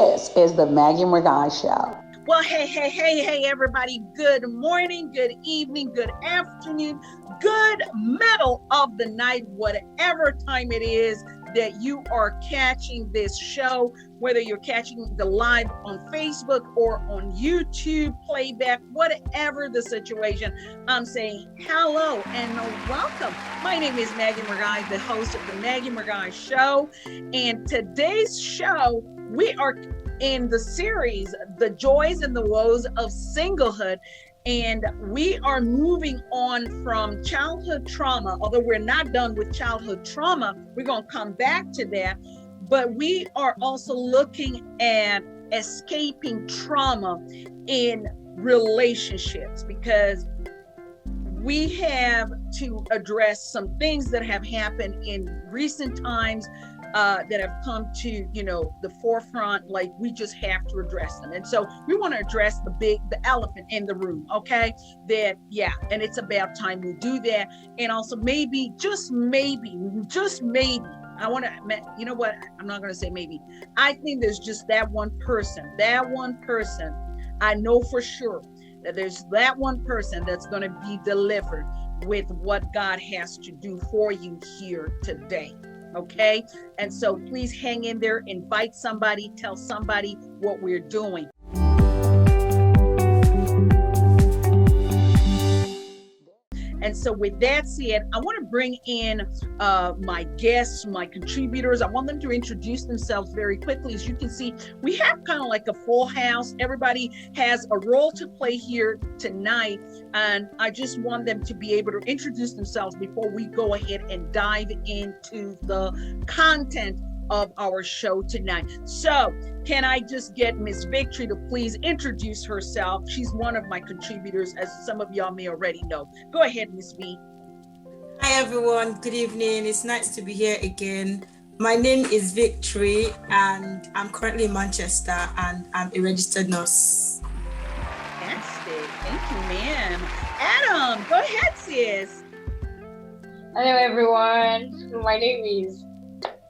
This is the Maggie Murgai Show. Well, hey, everybody. Good morning, good evening, good afternoon, good middle of the night, whatever time it is that you are catching this show, whether you're catching the live on Facebook or on YouTube playback, whatever the situation, I'm saying hello and welcome. My name is Maggie Murgai, the host of the Maggie Murgai Show. And today's show, we are in the series, The Joys and the Woes of Singlehood. And we are moving on from childhood trauma, although we're not done with childhood trauma. We're going to come back to that. But we are also looking at escaping trauma in relationships, because we have to address some things that have happened in recent times that have come to, the forefront. Like, we just have to address them. And so we want to address the elephant in the room, okay? And it's about time we do that. And also maybe, just maybe, I want to, you know what? I'm not going to say maybe. I think there's just that one person, I know for sure that there's that one person that's going to be delivered with what God has to do for you here today. Okay. And so please hang in there, invite somebody, tell somebody what we're doing. And so with that said, I want to bring in my guests, my contributors. I want them to introduce themselves very quickly. As you can see, we have kind of like a full house. Everybody has a role to play here tonight. And I just want them to be able to introduce themselves before we go ahead and dive into the content of our show tonight. So can I just get Miss Victory to please introduce herself? She's one of my contributors, as some of y'all may already know. Go ahead, Miss V. Hi everyone, good evening. It's nice to be here again. My name is Victory and I'm currently in Manchester and I'm a registered nurse. Fantastic. Thank you, ma'am. Adam, go ahead, sis. Hello everyone. My name is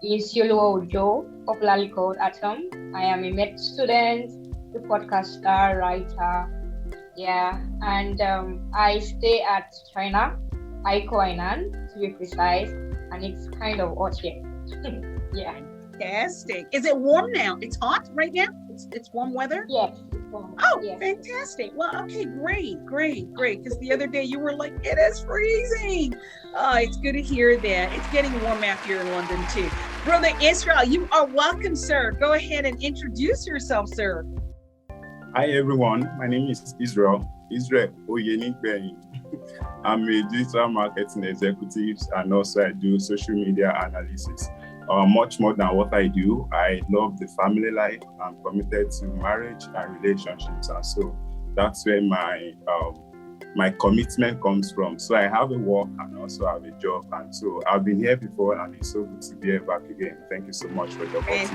Ojo, popularly called Atom. I am a med student, a podcaster, writer, and I stay at China, Hainan to be precise, and it's kind of hot here. Yeah. Fantastic. Is it warm now? It's hot right now? It's warm weather? Yes. Warm. Oh, yes. Fantastic. Well, okay, great. Because the other day you were like, it is freezing. Oh, it's good to hear that. It's getting warm out here in London too. Brother Israel, you are welcome, sir. Go ahead and introduce yourself, sir. Hi, everyone. My name is Israel Oyenigbeyin. I'm a digital marketing executive, and also I do social media analysis. Much more than what I do, I love the family life. I'm committed to marriage and relationships, and so that's where my commitment comes from. So I have a work and also have a job, and so I've been here before, and it's so good to be here back again. Thank you so much for the opportunity.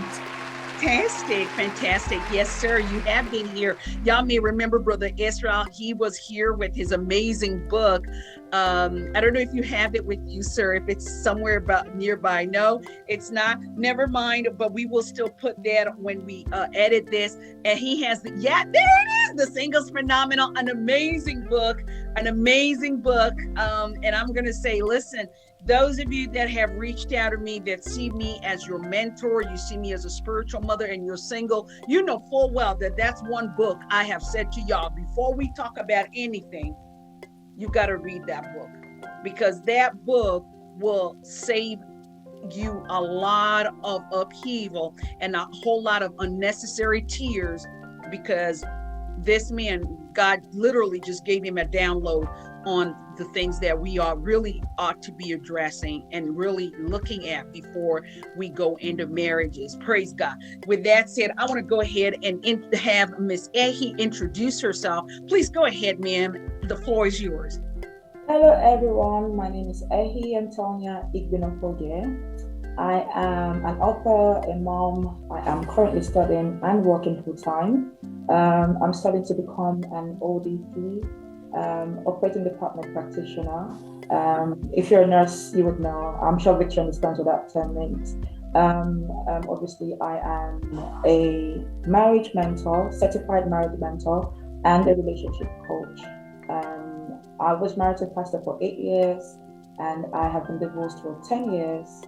Fantastic. Yes, sir. You have been here. Y'all may remember Brother Israel. He was here with his amazing book. I don't know if you have it with you, sir, if it's somewhere about nearby. No, it's not. Never mind. But we will still put that when we edit this. And he has there it is. The Singles Phenomenal, an amazing book. And I'm going to say, listen, those of you that have reached out to me, that see me as your mentor, you see me as a spiritual mother, and you're single, you know full well that that's one book I have said to y'all, before we talk about anything, you got to read that book, because that book will save you a lot of upheaval and a whole lot of unnecessary tears, because this man, God literally just gave him a download on the things that we are really ought to be addressing and really looking at before we go into marriages. Praise God. With that said, I want to go ahead and have Miss Ehi introduce herself. Please go ahead, ma'am. The floor is yours. Hello, everyone. My name is Ehi Antonia Igbinofoge. I am an author, a mom. I am currently studying and working full-time. I'm studying to become an ODP, operating department practitioner. If you're a nurse, you would know. I'm sure Victor understands what that term means. Obviously, I am a marriage mentor, certified marriage mentor, and a relationship coach. I was married to a pastor for 8 years, and I have been divorced for 10 years.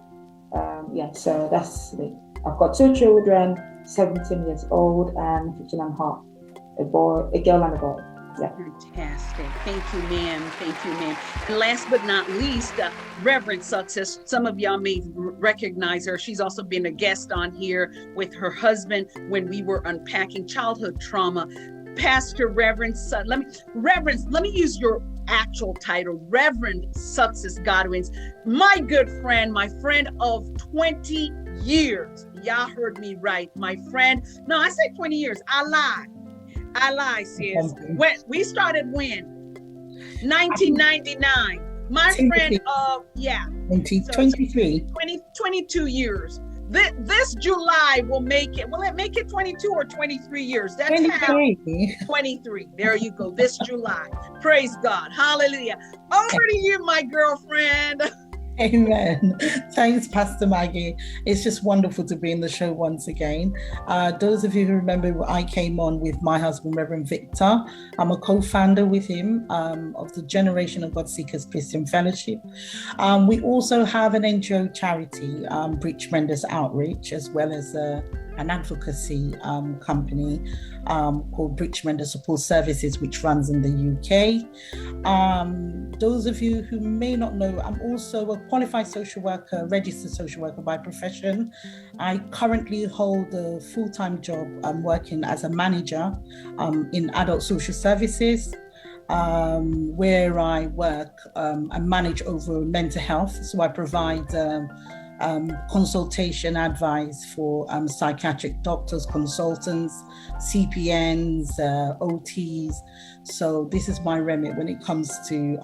So that's me. I've got 2 children, 17 years old and 15 and a half, a girl and a boy. Yeah. Fantastic. Thank you, ma'am. Thank you, ma'am. And last but not least, Reverend Success. Some of y'all may recognize her. She's also been a guest on here with her husband when we were unpacking childhood trauma. Pastor Reverend let me use your actual title, Reverend Success Godwins, my good friend, my friend of 20 years. Y'all heard me right. My friend. No, I said 20 years. I lie, sis. When we started 1999. My friend of 23. 22 years. This July will it make it 22 or 23 years? That's 23. 23. There you go. This July. Praise God. Hallelujah. Over to you, my girlfriend. Amen. Thanks, Pastor Maggie. It's just wonderful to be in the show once again. Those of you who remember, I came on with my husband, Reverend Victor. I'm a co-founder with him of the Generation of God Seekers Christian Fellowship. We also have an NGO charity, Breach Menders Outreach, as well as an advocacy company called Breach Menders Support Services, which runs in the UK. Those of you who may not know, I'm also a qualified social worker, registered social worker by profession. I currently hold a full-time job. I'm working as a manager in adult social services, where I work and manage over mental health. So I provide consultation advice for psychiatric doctors, consultants, CPNs, OTs. So this is my remit when it comes to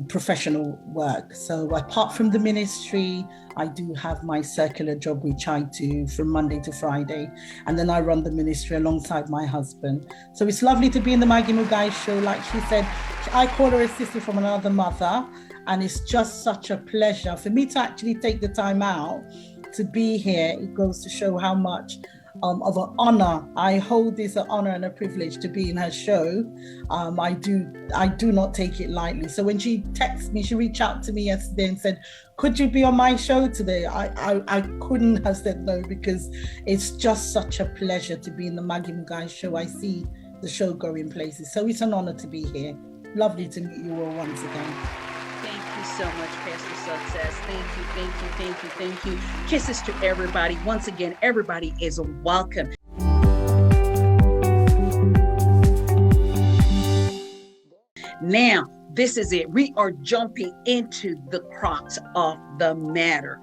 professional work. So apart from the ministry, I do have my circular job, which I do from Monday to Friday. And then I run the ministry alongside my husband. So it's lovely to be in the Maggie Mugai show. Like she said, I call her a sister from another mother. And it's just such a pleasure for me to actually take the time out to be here. It goes to show how much of an honor I hold this an honor and a privilege to be in her show. I do not take it lightly. So when she texted me, she reached out to me yesterday and said, could you be on my show today? I couldn't have said no, because it's just such a pleasure to be in the Maggie Mugai show. I see the show going places. So it's an honor to be here. Lovely to meet you all once again. So much, Pastor Success. Thank you. Kisses to everybody. Once again, everybody is welcome. Now, this is it. We are jumping into the crux of the matter.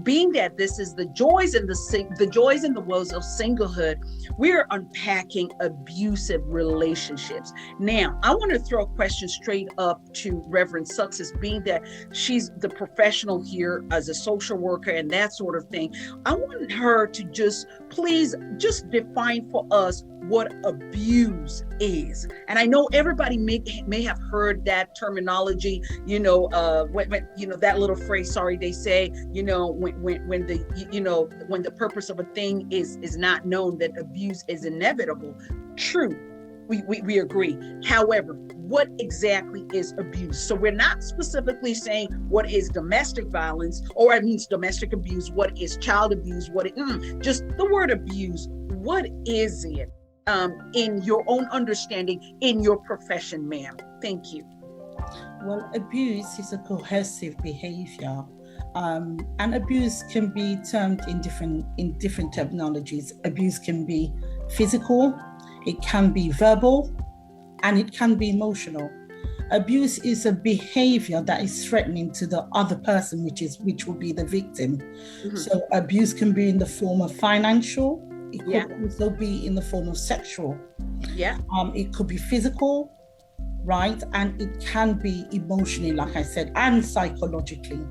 Being that this is the joys and the woes of singlehood, we're unpacking abusive relationships. Now, I want to throw a question straight up to Reverend Success, being that she's the professional here as a social worker and that sort of thing. I want her to please define for us what abuse is. And I know everybody may have heard that terminology, when that little phrase, they say, when the purpose of a thing is not known, that abuse is inevitable. True. We agree. However, what exactly is abuse? So we're not specifically saying what is domestic violence, or it means domestic abuse, what is child abuse, just the word abuse. What is it? In your own understanding, in your profession, ma'am. Thank you. Well, abuse is a coercive behavior, and abuse can be termed in different terminologies. Abuse can be physical, it can be verbal, and it can be emotional. Abuse is a behavior that is threatening to the other person, which will be the victim. Mm-hmm. So abuse can be in the form of financial. It could also be in the form of sexual. Yeah. It could be physical, right? And it can be emotionally, like I said, and psychologically.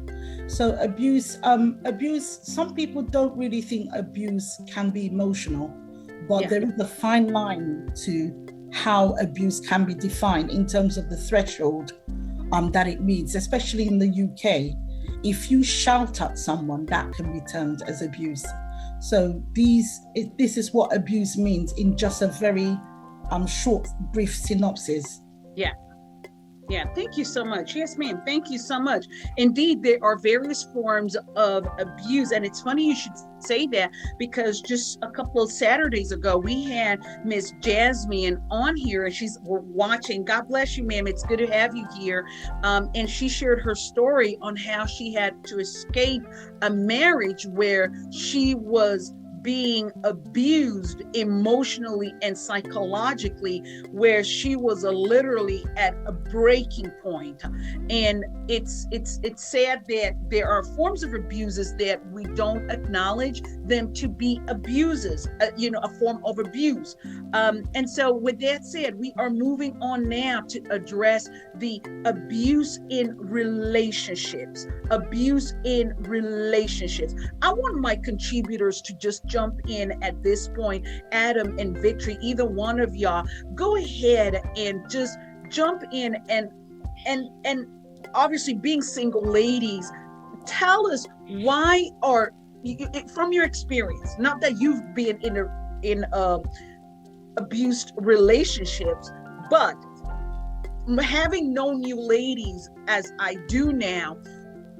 So abuse, some people don't really think abuse can be emotional, but there is a fine line to how abuse can be defined in terms of the threshold that it meets, especially in the UK. if you shout at someone, that can be termed as abuse. So this is what abuse means in just a very short, brief synopsis. Yeah, thank you so much. Yes, ma'am. Thank you so much. Indeed, there are various forms of abuse. And it's funny you should say that, because just a couple of Saturdays ago, we had Miss Jasmine on here, and we're watching. God bless you, ma'am. It's good to have you here. And she shared her story on how she had to escape a marriage where she was being abused emotionally and psychologically, where she was literally at a breaking point. And it's sad that there are forms of abuses that we don't acknowledge them to be abuses, a form of abuse. And so with that said, we are moving on now to address the abuse in relationships. Abuse in relationships. I want my contributors to just jump in at this point. Adam and Victory, either one of y'all, go ahead and just jump in and obviously, being single ladies, tell us why are from your experience, not that you've been in abused relationships, but having known you ladies as I do now,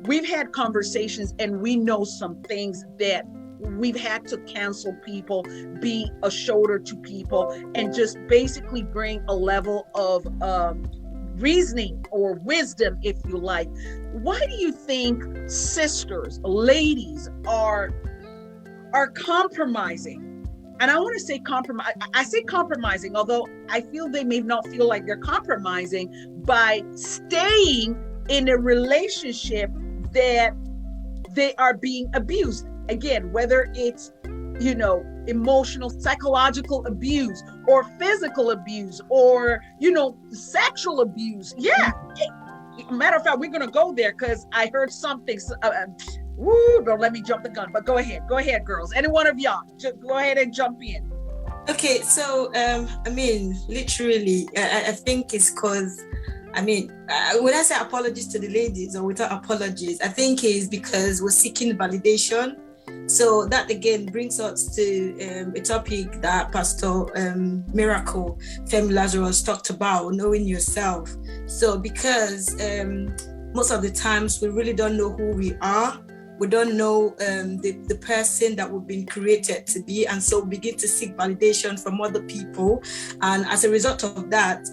we've had conversations and we know some things that we've had to counsel people, be a shoulder to people, and just basically bring a level of reasoning or wisdom, if you like. Why do you think sisters, ladies are compromising? And I want to say compromise. I say compromising, although I feel they may not feel like they're compromising by staying in a relationship that they are being abused. Again, whether it's, emotional, psychological abuse, or physical abuse, or, sexual abuse. Yeah. Matter of fact, we're going to go there because I heard something. Don't let me jump the gun, but go ahead, girls. Any one of y'all, just go ahead and jump in. Okay, so, literally, I think it's because, when I say apologies to the ladies or without apologies, I think it's because we're seeking validation. So that again brings us to a topic that Pastor Miracle Femi Lazarus talked about, knowing yourself. So because most of the times we really don't know who we are, we don't know the person that we've been created to be, and so we begin to seek validation from other people. And as a result of that,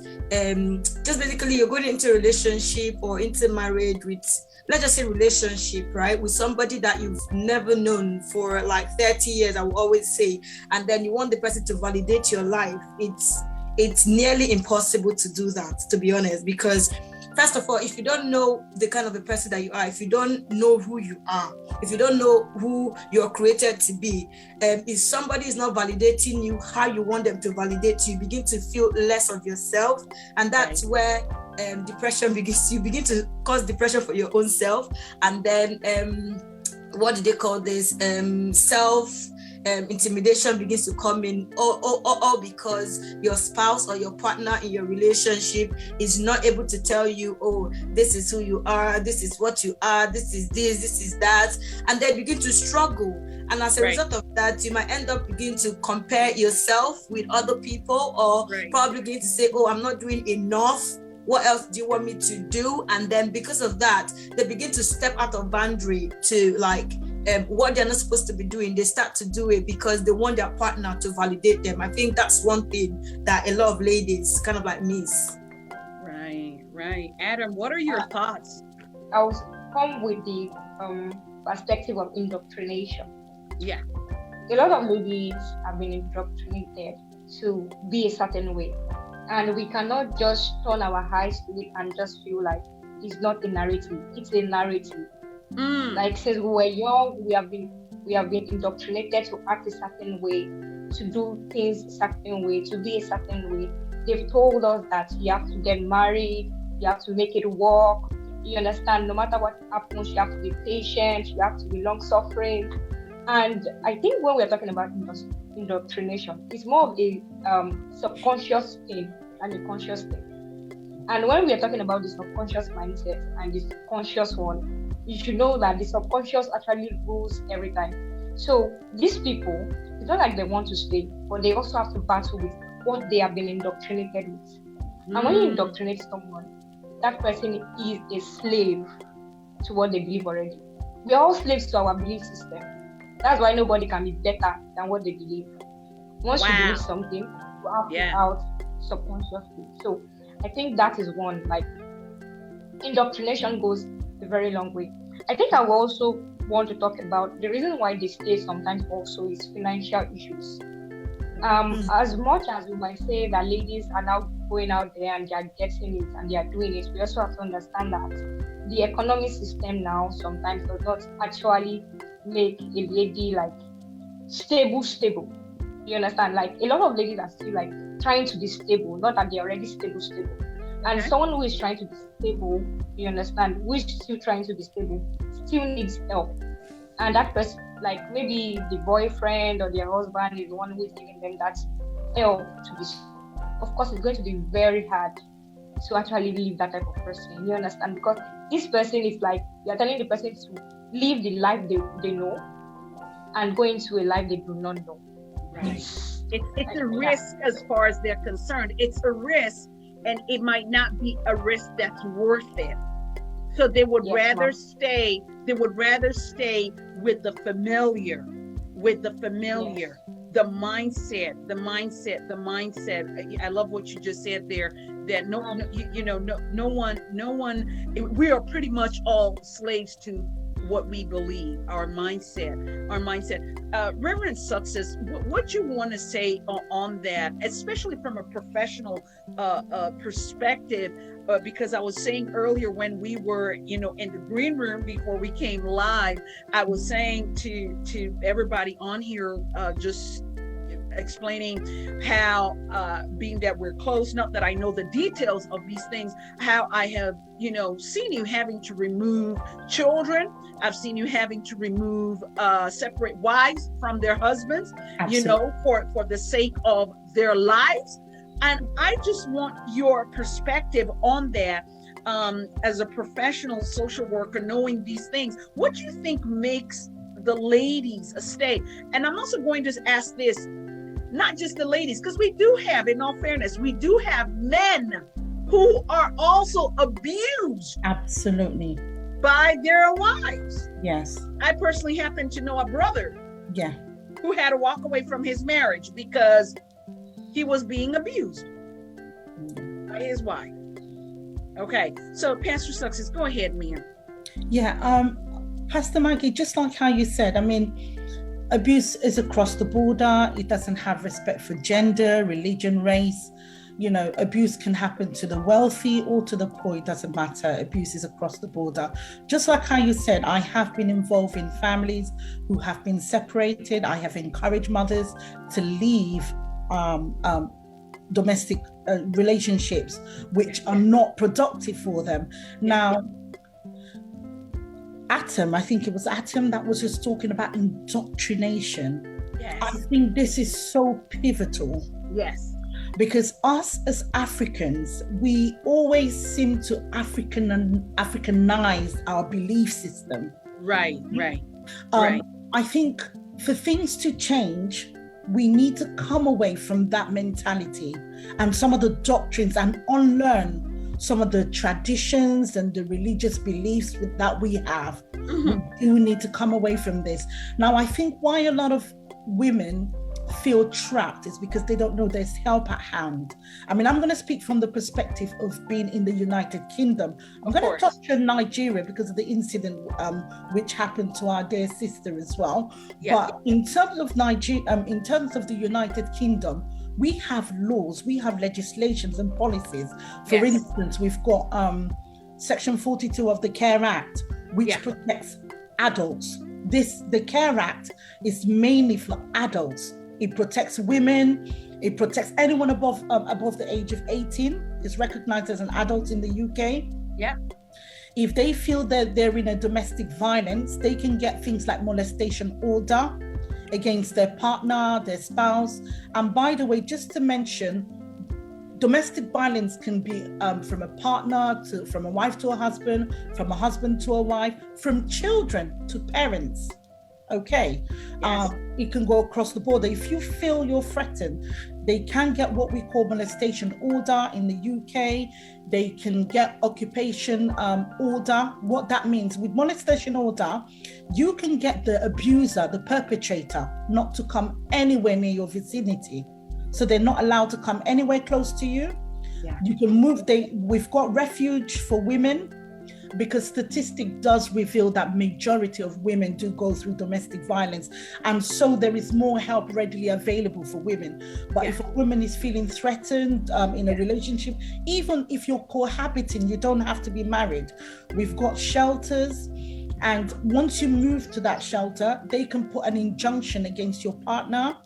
just basically you're going into a relationship or into marriage with, let's just say relationship, right? With somebody that you've never known for like 30 years, I will always say, and then you want the person to validate your life. It's nearly impossible to do that, to be honest, because first of all, if you don't know the kind of a person that you are, if you don't know who you are, if you don't know who you're created to be, if somebody is not validating you how you want them to validate you, you begin to feel less of yourself. And that's where depression begins. You begin to cause depression for your own self. And then, what do they call this? Intimidation begins to come in, all because your spouse or your partner in your relationship is not able to tell you, oh, this is who you are, this is what you are, this is that, and they begin to struggle. And as a result of that, you might end up beginning to compare yourself with other people, or probably begin to say, oh, I'm not doing enough. What else do you want me to do? And then because of that, they begin to step out of boundary to what they're not supposed to be doing. They start to do it because they want their partner to validate them. I think that's one thing that a lot of ladies kind of miss. Right. Adam, what are your thoughts? I was come with the perspective of indoctrination. Yeah. A lot of ladies have been indoctrinated to be a certain way. And we cannot just turn our eyes to it and just feel like it's not a narrative. It's a narrative. Like since we were young, we have been indoctrinated to act a certain way, to do things a certain way, to be a certain way. They've told us that you have to get married, you have to make it work. You understand? No matter what happens, you have to be patient, you have to be long-suffering. And I think when we're talking about indoctrination, it's more of a subconscious thing than a conscious thing. And when we are talking about the subconscious mindset and the conscious one, you should know that the subconscious actually rules every time. So these people, it's not like they want to stay, but they also have to battle with what they have been indoctrinated with. And when you indoctrinate someone, that person is a slave to what they believe already. We are all slaves to our belief system. That's why nobody can be better than what they believe. Once you believe something, you have to out subconsciously. So I think that is one, like, indoctrination goes a very long way. I think I will also want to talk about the reason why they stay sometimes also is financial issues. As much as we might say that ladies are now going out there and they are getting it and they are doing it, we also have to understand that the economic system now sometimes does not actually make a lady like stable. You understand? Like, a lot of ladies are still like trying to be stable, not that they're already stable. And someone who is trying to be stable, you understand, who is still trying to be stable, still needs help. And that person, like maybe the boyfriend or their husband is the one who is giving them that help to be. Of course, it's going to be very hard to actually leave that type of person. You understand? Because this person is like, you're telling the person to live the life they know and go into a life they do not know. Right. It's a risk as far as they're concerned. It's a risk, and it might not be a risk that's worth it. So they would rather stay. They would rather stay with the familiar, the mindset. I love what you just said there. That no one. We are pretty much all slaves to what we believe, our mindset. Reverend Success, what you want to say on that, especially from a professional perspective, because I was saying earlier when we were, in the green room before we came live, I was saying to everybody on here, just explaining how, being that we're close, not that I know the details of these things, how I have, seen you having to remove children. I've seen you having to remove, separate wives from their husbands, Absolutely. for the sake of their lives. And I just want your perspective on that, as a professional social worker, knowing these things. What do you think makes the ladies stay? And I'm also going to ask this, not just the ladies, because we do have, in all fairness, we do have men who are also abused. Absolutely. By their wives. Yes. I personally happen to know a brother. Yeah. Who had to walk away from his marriage because he was being abused by his wife. Okay, so Pastor Success, go ahead, ma'am. Yeah, Pastor Maggie, just like how you said, abuse is across the border. It doesn't have respect for gender, religion, race. Abuse can happen to the wealthy or to the poor. It doesn't matter. Abuse is across the border. Just like how you said, I have been involved in families who have been separated. I have encouraged mothers to leave domestic relationships which are not productive for them. Now, I think it was Atom that was just talking about indoctrination. Yes. I think this is so pivotal. Yes. Because us as Africans, we always seem to Africanize our belief system. Right. I think for things to change, we need to come away from that mentality and some of the doctrines and unlearn some of the traditions and the religious beliefs that we have. We do need to come away from this. Now, I think why a lot of women feel trapped is because they don't know there's help at hand. I'm going to speak from the perspective of being in the United Kingdom. I'm going to touch on Nigeria because of the incident which happened to our dear sister as well. Yeah. But in terms of Nigeria, in terms of the United Kingdom, we have laws, we have legislations and policies. For instance, we've got Section 42 of the Care Act, which protects adults. The Care Act is mainly for adults. It protects women. It protects anyone above the age of 18. It's recognized as an adult in the UK. Yeah. If they feel that they're in a domestic violence, they can get things like molestation order against their partner, their spouse. And by the way, just to mention, domestic violence can be from a partner from a wife to a husband, from a husband to a wife, from children to parents. Okay, Yes. it can go across the border. If you feel you're threatened, they can get what we call molestation order in the UK. They can get occupation order. What that means with molestation order, you can get the abuser, the perpetrator, not to come anywhere near your vicinity. So they're not allowed to come anywhere close to you. Yeah. You can move. We've got refuge for women, because statistic does reveal that majority of women do go through domestic violence, and so there is more help readily available for women. But if a woman is feeling threatened in a relationship, even if you're cohabiting, you don't have to be married. We've got shelters, and once you move to that shelter, they can put an injunction against your partner.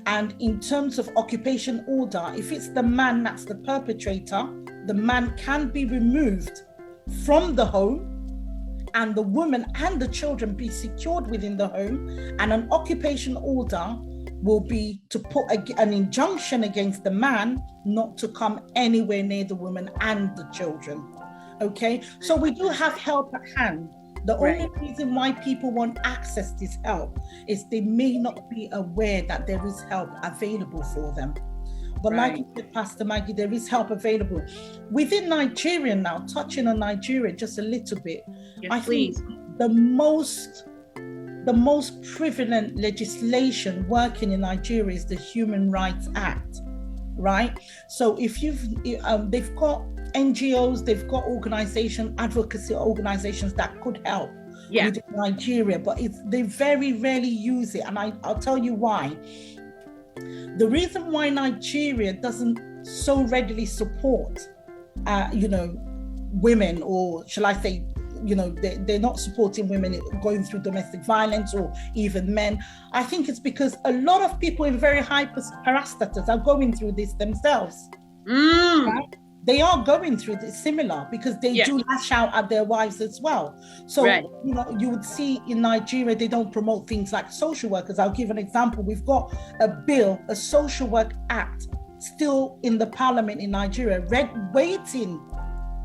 And in terms of occupation order, if it's the man that's the perpetrator, the man can be removed from the home, and the woman and the children be secured within the home, and an occupation order will be to put an injunction against the man not to come anywhere near the woman and the children. Okay, so we do have help at hand. The only reason why people won't access this help is they may not be aware that there is help available for them. But like you said, Pastor Maggie, there is help available. Within Nigeria now, touching on Nigeria just a little bit, I think the most prevalent legislation working in Nigeria is the Human Rights Act, right? So if they've got NGOs, they've got advocacy organizations that could help with Nigeria, but they very rarely use it. And I'll tell you why. The reason why Nigeria doesn't so readily support, women, or shall I say, they're not supporting women going through domestic violence, or even men, I think it's because a lot of people in very high parastatus are going through this themselves. Right? They are going through this similar, because they do lash out at their wives as well. So, you would see in Nigeria, they don't promote things like social workers. I'll give an example. We've got a social work act still in the parliament in Nigeria, waiting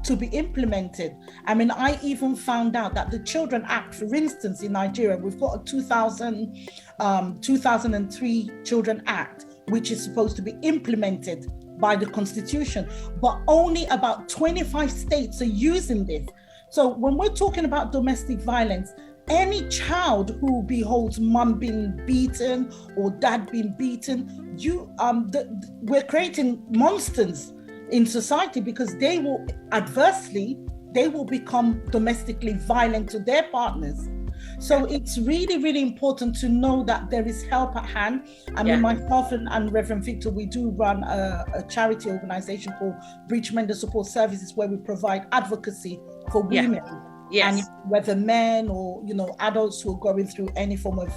to be implemented. I mean, I even found out that the Children Act, for instance, in Nigeria, we've got a 2003 Children Act, which is supposed to be implemented by the Constitution, but only about 25 states are using this. So when we're talking about domestic violence, any child who beholds mum being beaten or dad being beaten, we're creating monsters in society, because they will become domestically violent to their partners. So it's really, really important to know that there is help at hand. I mean, myself and Reverend Victor, we do run a charity organization called Breach Mender Support Services, where we provide advocacy for women. And whether men or, adults who are going through any form of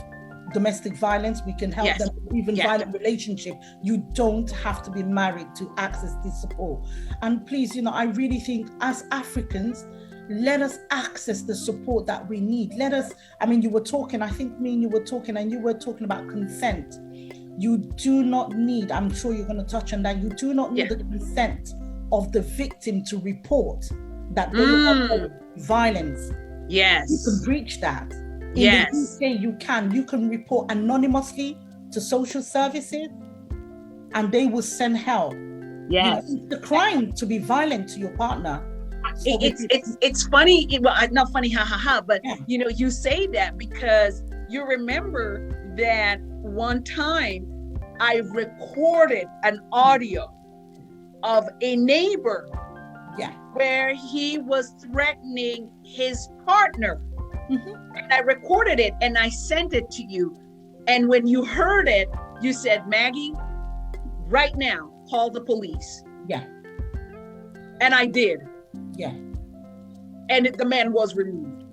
domestic violence, we can help them, even violent relationship. You don't have to be married to access this support. And please, I really think as Africans, let us access the support that we need. You were talking, I think me and you were talking, and you were talking about consent. You do not need, I'm sure you're going to touch on that, you do not need the consent of the victim to report that they are violence. Yes. You can breach that. In the UK, you can report anonymously to social services, and they will send help. Yes. It's the crime to be violent to your partner. So it's funny. Well, not funny, but you say that because you remember that one time I recorded an audio of a neighbor where he was threatening his partner. And I recorded it and I sent it to you. And when you heard it, you said, Maggie, right now, call the police. And I did. And the man was removed.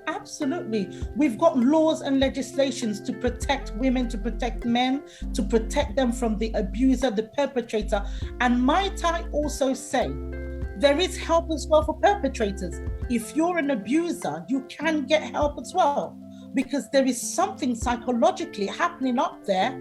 Absolutely. We've got laws and legislations to protect women, to protect men, to protect them from the abuser, the perpetrator. And might I also say, there is help as well for perpetrators. If you're an abuser, you can get help as well, because there is something psychologically happening up there.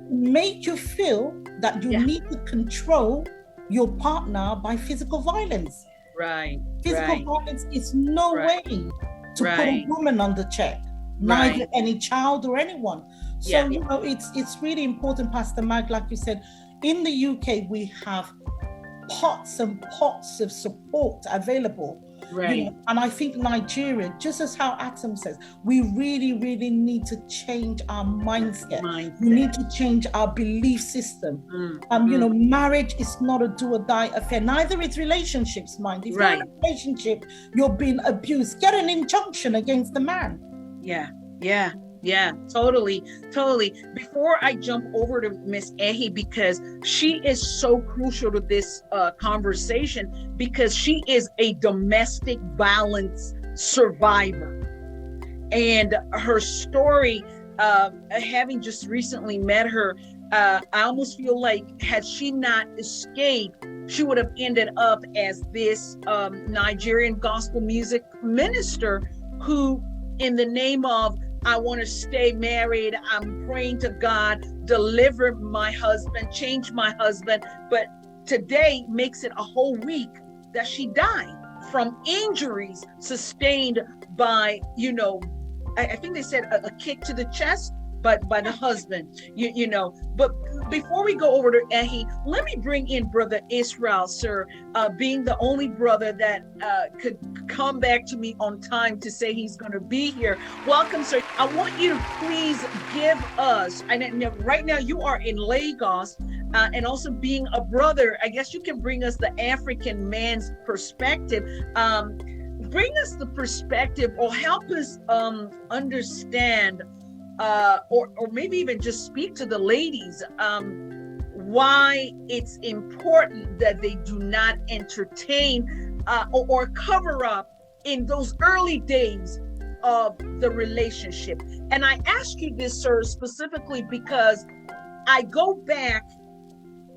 Make you feel that you need to control your partner by physical violence. Right. Physical violence is no way to put a woman under check, neither any child or anyone. So, you know, it's really important, Pastor Mag, like you said, in the UK, we have pots and pots of support available. Right. You know, and I think Nigeria, just as how Atom says, we really, really need to change our mindset. We need to change our belief system. You know, marriage is not a do or die affair. Neither is relationships, mind. If you're in a relationship, you're being abused, get an injunction against the man. Yeah, totally. Before I jump over to Miss Ehi, because she is so crucial to this conversation, because she is a domestic violence survivor. And her story, having just recently met her, I almost feel like had she not escaped, she would have ended up as this Nigerian gospel music minister who, in the name of, I want to stay married, I'm praying to God, deliver my husband, change my husband. But today makes it a whole week that she died from injuries sustained by, you know, I think they said a kick to the chest, but by the husband, you know. But before we go over to Ehi, let me bring in Brother Israel, sir, being the only brother that could come back to me on time to say he's going to be here. Welcome, sir. I want you to please give us, and right now you are in Lagos, and also being a brother, I guess you can bring us the African man's perspective. Bring us the perspective, or help us understand, or maybe even just speak to the ladies, why it's important that they do not entertain or cover up in those early days of the relationship. And I ask you this, sir, specifically because I go back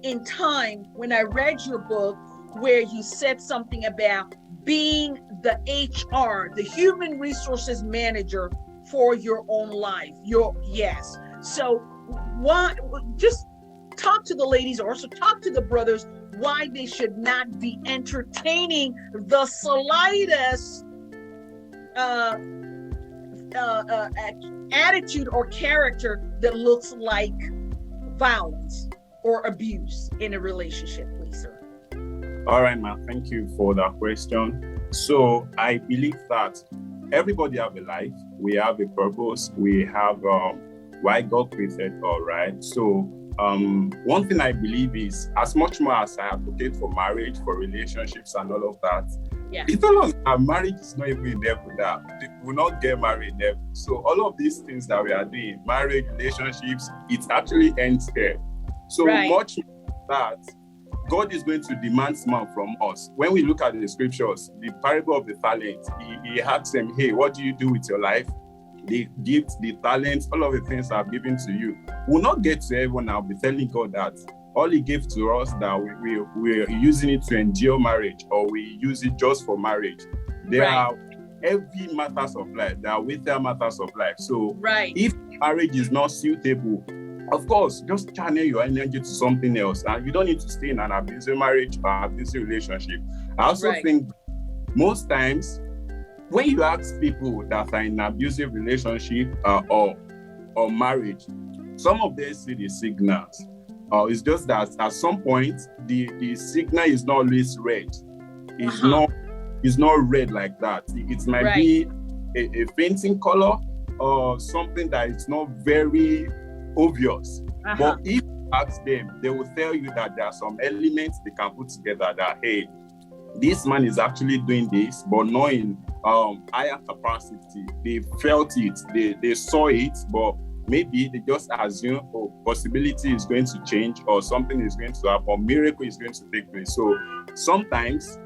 in time when I read your book where you said something about being the HR, the human resources manager for your own life. So why, just talk to the ladies, or also talk to the brothers, why they should not be entertaining the slightest attitude or character that looks like violence or abuse in a relationship, please, sir. All right, ma'am. Thank you for that question. So I believe that everybody have a life. We have a purpose. We have why God created, all right? So one thing I believe is, as much more as I advocate for marriage, for relationships and all of that, it's all of our marriage is not even in there for that. We will not get married there. So all of these things that we are doing, marriage, relationships, it actually ends there. So much that God is going to demand more from us. When we look at the scriptures, the parable of the talents, he asks them, hey, what do you do with your life? The gifts, the talents, all of the things I've given to you. We'll not get to heaven and be telling God that all he gave to us, that we're using it to endure marriage, or we use it just for marriage. There are heavy matters of life. There are weightier matters of life. So if marriage is not suitable, of course, just channel your energy to something else. And you don't need to stay in an abusive marriage or abusive relationship. I also think most times when you ask people that are in an abusive relationship or marriage, some of them see the signals. It's just that at some point, the signal is not always red. It's not red like that. It might be a fainting color or something that is not very obvious. But if you ask them, they will tell you that there are some elements they can put together that, hey, this man is actually doing this, but not in higher capacity. They felt it, they saw it, but maybe they just assume, possibility is going to change, or something is going to happen, or miracle is going to take place. So sometimes,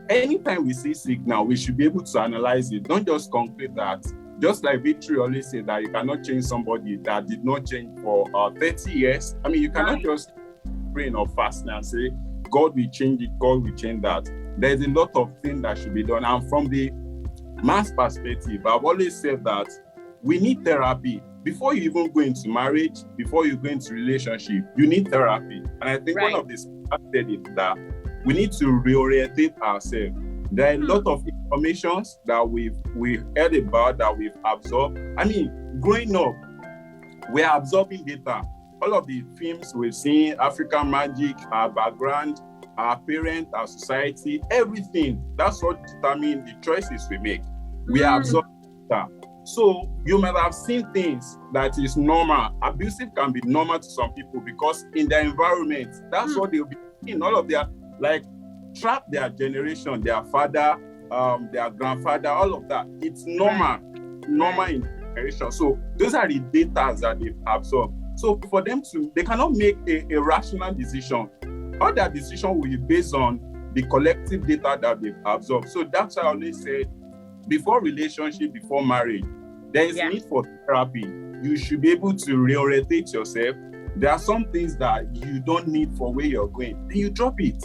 anytime we see signal, we should be able to analyze it. Don't just conclude that. Just like Victory always said, that you cannot change somebody that did not change for 30 years. I mean, you cannot just pray or fast and say, God will change it, God will change that. There's a lot of things that should be done. And from the man's perspective, I've always said that we need therapy. Before you even go into marriage, before you go into relationship, you need therapy. And I think one of the speakers said it, that we need to reorientate ourselves. There are a lot of informations that we've heard about, that we've absorbed. I mean, growing up, we are absorbing data. All of the films we've seen, African magic, our background, our parents, our society, everything. That's what determines the choices we make. We are absorbing data. So you might have seen things that is normal. Abusive can be normal to some people because in their environment, that's what they'll be seeing. All of their, like, trap their generation, their father, their grandfather, all of that. It's normal, normal in generation. So those are the data that they've absorbed. So for them they cannot make a rational decision. All their decision will be based on the collective data that they've absorbed. So that's why I always said, before relationship, before marriage, there is need for therapy. You should be able to reorientate yourself. There are some things that you don't need for where you're going, then you drop it.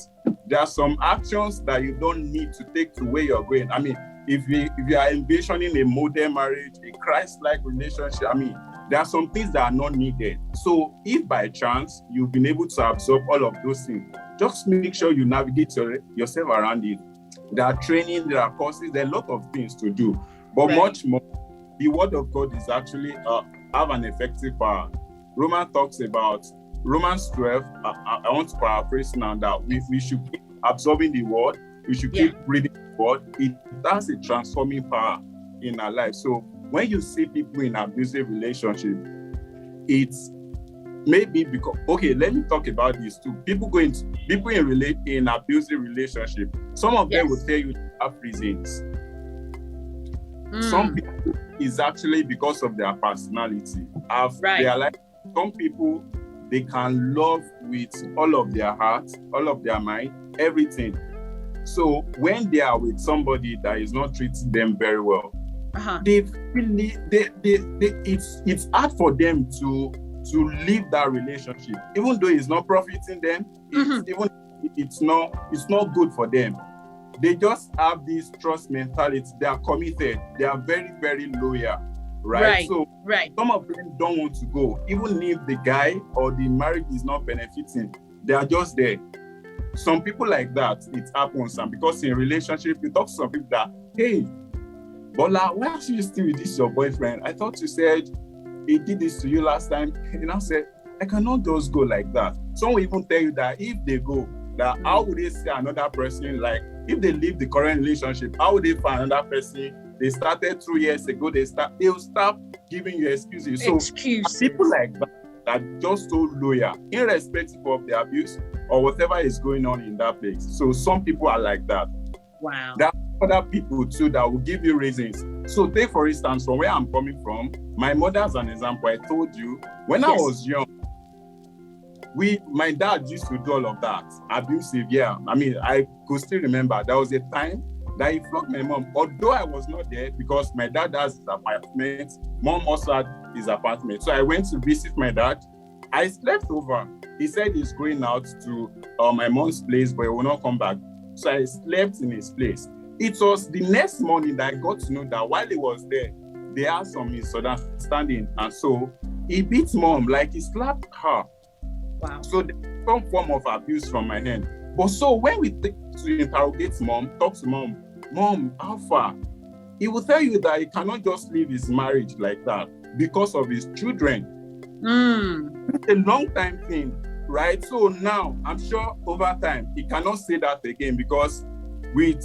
There are some actions that you don't need to take to where you're going. I mean, if you are envisioning a modern marriage, a Christ-like relationship, I mean, there are some things that are not needed. So if by chance you've been able to absorb all of those things, just make sure you navigate yourself around it. There are training, there are courses, there are a lot of things to do. But much more, the word of God is actually have an effective power. Romans talks about, Romans 12, I want to paraphrase now, that we should keep absorbing the word, we should keep reading the word. It has a transforming power in our life. So when you see people in abusive relationship, it's maybe because, okay, let me talk about this too. People in abusive relationship, some of them will tell you they have reasons. Some people is actually because of their personality. They are like, some people, they can love with all of their heart, all of their mind, everything. So when they are with somebody that is not treating them very well, it's hard for them to leave that relationship, even though it's not profiting them. It's not good for them. They just have this trust mentality. They are committed. They are very, very loyal, right? So some of them don't want to go, even if the guy or the marriage is not benefiting. They are just there. Some people like that, it happens, and because in relationship, you talk to some people that, hey, Bola, why are you still with this your boyfriend? I thought you said he did this to you last time. And I said, I cannot just go like that. Some will even tell you that if they go, that how would they see another person? Like, if they leave the current relationship, how would they find another person? They started 2 years ago. They'll stop giving you excuses. So people like that are just so loyal, irrespective of the abuse or whatever is going on in that place. So some people are like that. Wow. There are other people too that will give you reasons. So take, for instance, from where I'm coming from, my mother as an example, I told you, when I was young, my dad used to do all of that. Abusive, I mean, I could still remember there was a time that he flogged my mom, although I was not there because my dad has his apartment, mom also had his apartment. So I went to visit my dad. I slept over. He said he's going out to my mom's place, but he will not come back. So I slept in his place. It was the next morning that I got to know that while he was there, they had some misunderstanding. And so he beat mom, like he slapped her. Wow. So there's some form of abuse from my hand. But so when we take to interrogate mom, talk to mom, how far? He will tell you that he cannot just leave his marriage like that because of his children. It's a long time thing, right? So now I'm sure over time he cannot say that again because with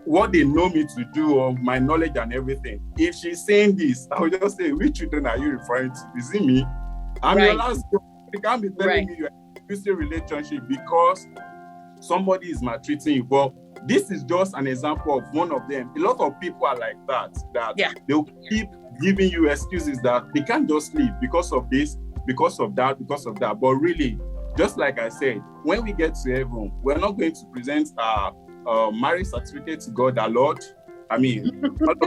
what they know me to do or my knowledge and everything, if she's saying this, I will just say, which children are you referring to? Is it me? I'm your last girl. You can't be telling me you're in an abusive relationship because somebody is maltreating you. But this is just an example of one of them. A lot of people are like that they'll keep giving you excuses that they can't just leave because of this, because of that. But really, just like I said, when we get to heaven, we're not going to present our marriage certificate to God, our Lord. I mean, what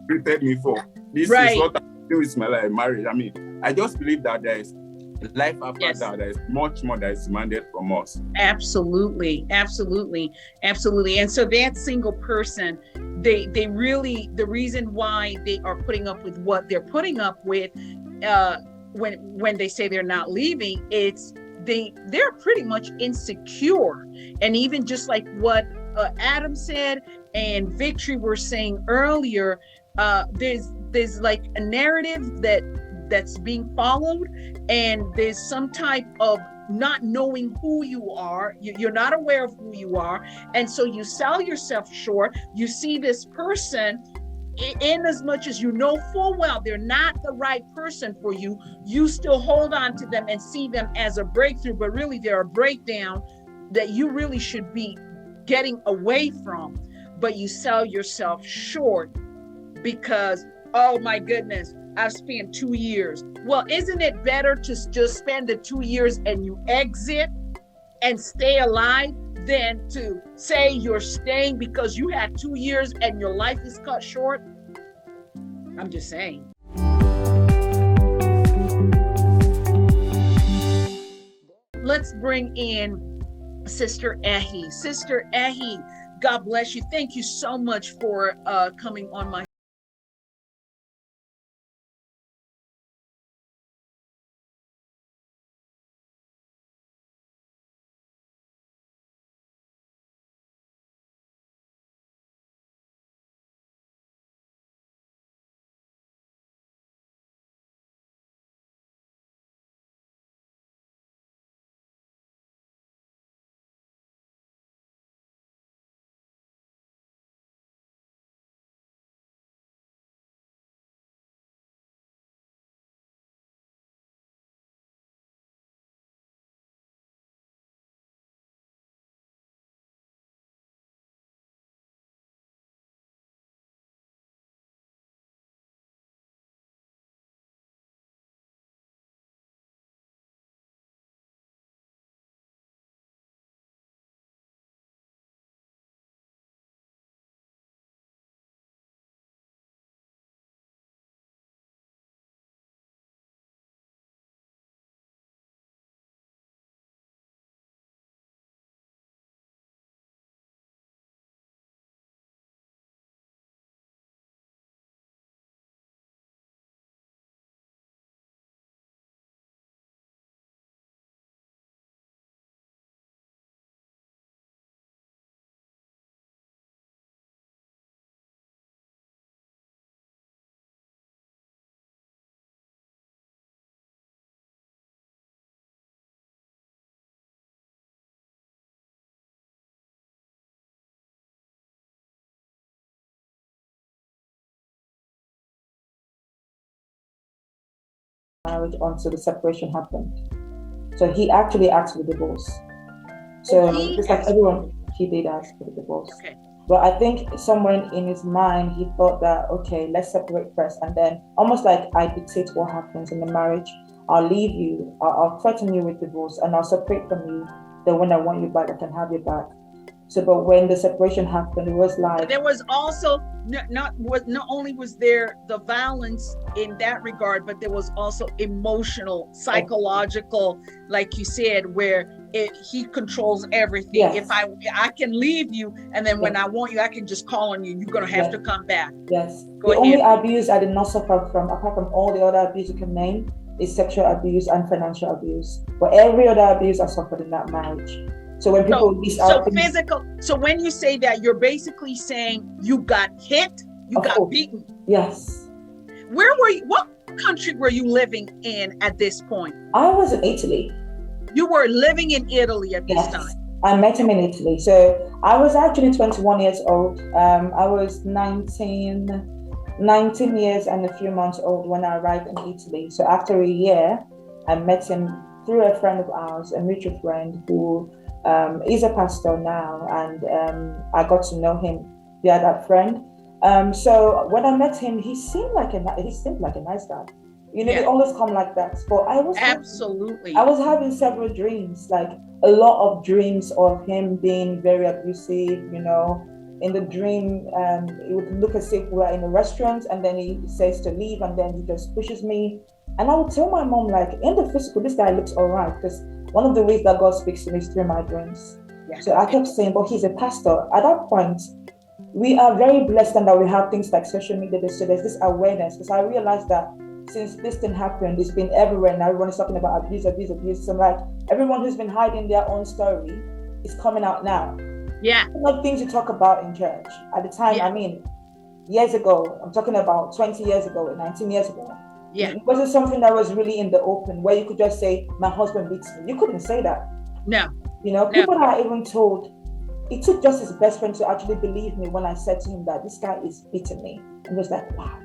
created me for? This is what I do with my life, marriage. I mean, I just believe that there is life after that. There is much more that is demanded from us. Absolutely. And so that single person they really, the reason why they are putting up with what they're putting up with, when they say they're not leaving, it's they're pretty much insecure. And even just like what Adam said and Victory were saying earlier, there's like a narrative that's being followed, and there's some type of not knowing who you are. You're not aware of who you are, and so you sell yourself short. You see this person, in as much as you know full well they're not the right person for you, you still hold on to them and see them as a breakthrough, but really they're a breakdown that you really should be getting away from. But you sell yourself short because, oh my goodness, I've spent 2 years. Well, isn't it better to just spend the 2 years and you exit and stay alive than to say you're staying because you had 2 years and your life is cut short? I'm just saying. Let's bring in Sister Ehi. Sister Ehi, God bless you. Thank you so much for coming on my marriage until the separation happened. So he actually asked for the divorce. So just like everyone, he did ask for the divorce. Okay. But I think somewhere in his mind, he thought that, okay, let's separate first. And then almost like I dictate what happens in the marriage. I'll leave you, I'll threaten you with divorce, and I'll separate from you. Then when I want you back, I can have you back. So, but when the separation happened, it was like... There was also, not only was there the violence in that regard, but there was also emotional, psychological, like you said, where he controls everything. Yes. If I can leave you, and then when I want you, I can just call on you. You're going to have to come back. Yes. Go the ahead. only abuse I did not suffer from, apart from all the other abuse you can name, is sexual abuse and financial abuse. But every other abuse I suffered in that marriage. So when people physical. So when you say that, you're basically saying you got hit, you got beaten. Yes. Where were you? What country were you living in at this point? I was in Italy. You were living in Italy at this time. I met him in Italy. So I was actually 21 years old. I was 19 years and a few months old when I arrived in Italy. So after a year, I met him through a friend of ours, a mutual friend who is a pastor now, and I got to know him via that friend. So when I met him, he seemed like a nice guy. You know, they always come like that. But I was having several dreams, like a lot of dreams of him being very abusive. You know, in the dream, it would look as if we're in a restaurant, and then he says to leave, and then he just pushes me. And I would tell my mom, like, in the physical, this guy looks all right, because one of the ways that God speaks to me is through my dreams. Yeah. So I kept saying, but he's a pastor. At that point, we are very blessed and that we have things like social media, so there's this awareness, because I realized that since this thing happened, it's been everywhere, and everyone is talking about abuse. So I'm like, everyone who's been hiding their own story is coming out now. Yeah. Not things you talk about in church. At the time, I mean, years ago, I'm talking about 20 years ago, 19 years ago. Yeah. It wasn't something that was really in the open where you could just say, my husband beats me. You couldn't say that. No. You know, people are even told, it took just his best friend to actually believe me when I said to him that this guy is beating me. And was like, wow.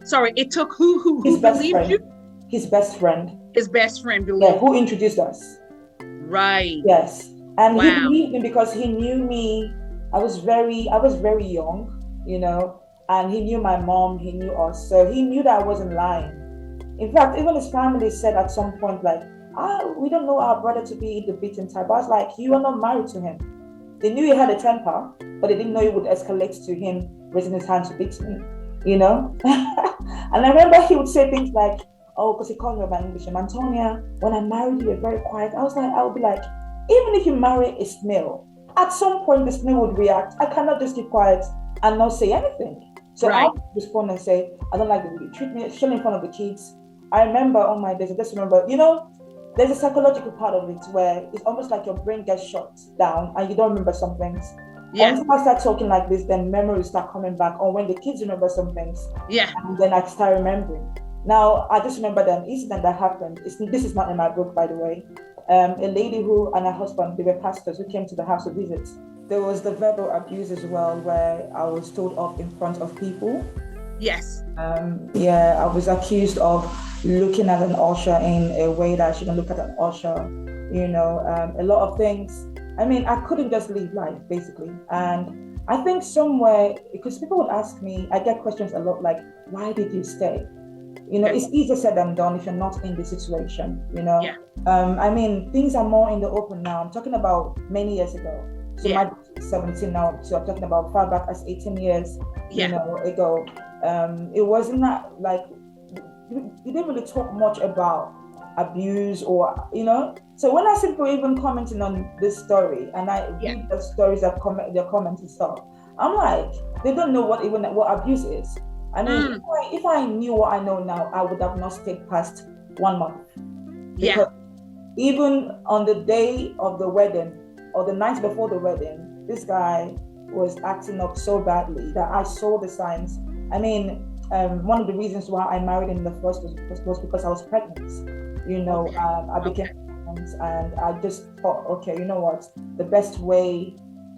Sorry, it took who his best believed friend. you? His best friend. His best friend believed. Yeah, who introduced us. Right. Yes. And Wow. he believed me because he knew me. I was very young, you know, and he knew my mom, he knew us. So he knew that I wasn't lying. In fact, even his family said at some point, like, we don't know our brother to be the beaten type. I was like, you are not married to him. They knew he had a temper, but they didn't know it would escalate to him raising his hand to beat me, you know? And I remember he would say things like, oh, because he called me by English, Antonia, when I married you, you were very quiet. I would be like, even if you marry a snail, at some point the snail would react. I cannot just keep quiet and not say anything. So I would respond and say, I don't like the way you treat me, especially in front of the kids. I remember on my days, I just remember, you know, there's a psychological part of it where it's almost like your brain gets shut down and you don't remember some things. Yeah. Once I start talking like this, then memories start coming back. Or when the kids remember some things, and then I start remembering. Now, I just remember an incident that happened. This is not in my book, by the way. A lady who and her husband, they were pastors who came to the house to visit. There was the verbal abuse as well, where I was told off in front of people. Yes. I was accused of looking at an usher in a way that I shouldn't look at an usher. You know, a lot of things. I mean, I couldn't just live life, basically. And I think somewhere, because people would ask me, I get questions a lot like, why did you stay? You know, it's easier said than done if you're not in the situation, you know. Yeah. I mean, things are more in the open now. I'm talking about many years ago. So my daughter is 17 now, so I'm talking about far back as 18 years, you know, ago. It wasn't that, like, you didn't really talk much about abuse or, you know. So when I see people even commenting on this story and I read the stories that their comments and stuff, I'm like, they don't know what abuse is. I mean, if I knew what I know now, I would have not stayed past 1 month. Because even on the day of the wedding or the night before the wedding, this guy was acting up so badly that I saw the signs. I mean, one of the reasons why I married him in the first was because I was pregnant. You know, I became pregnant and I just thought, okay, you know what, the best way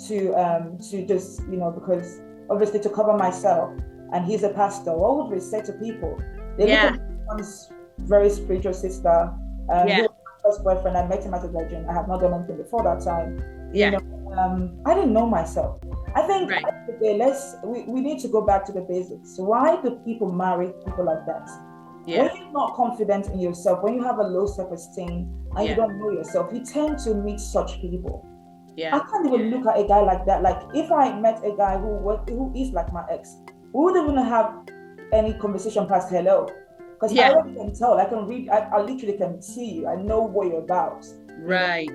to just, you know, because obviously to cover myself, and he's a pastor, what would we say to people? They look at one's very spiritual sister, who was my first boyfriend. I met him at a virgin. I have not done anything before that time. You know, I didn't know myself. I think we need to go back to the basics. Why do people marry people like that? When you're not confident in yourself, when you have a low self-esteem and you don't know yourself, you tend to meet such people. I can't even look at a guy like that. Like if I met a guy who is like my ex, we wouldn't even have any conversation past hello. Because I already can tell, I can read, I literally can see you, I know what you're about. Right.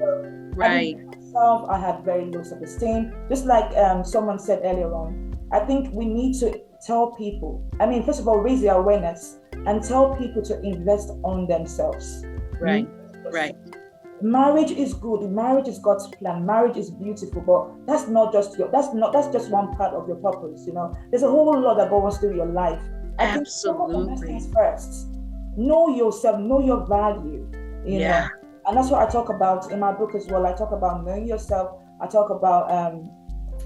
Myself, I had very low self-esteem. Just like someone said earlier on, I think we need to tell people, I mean, first of all, raise their awareness and tell people to invest on themselves. Right. Marriage is good. Marriage is God's plan. Marriage is beautiful, but that's just one part of your purpose. You know, there's a whole lot that God wants to do in your life. I think things first. Know yourself. Know your value. You know, and that's what I talk about in my book as well. I talk about knowing yourself. I talk about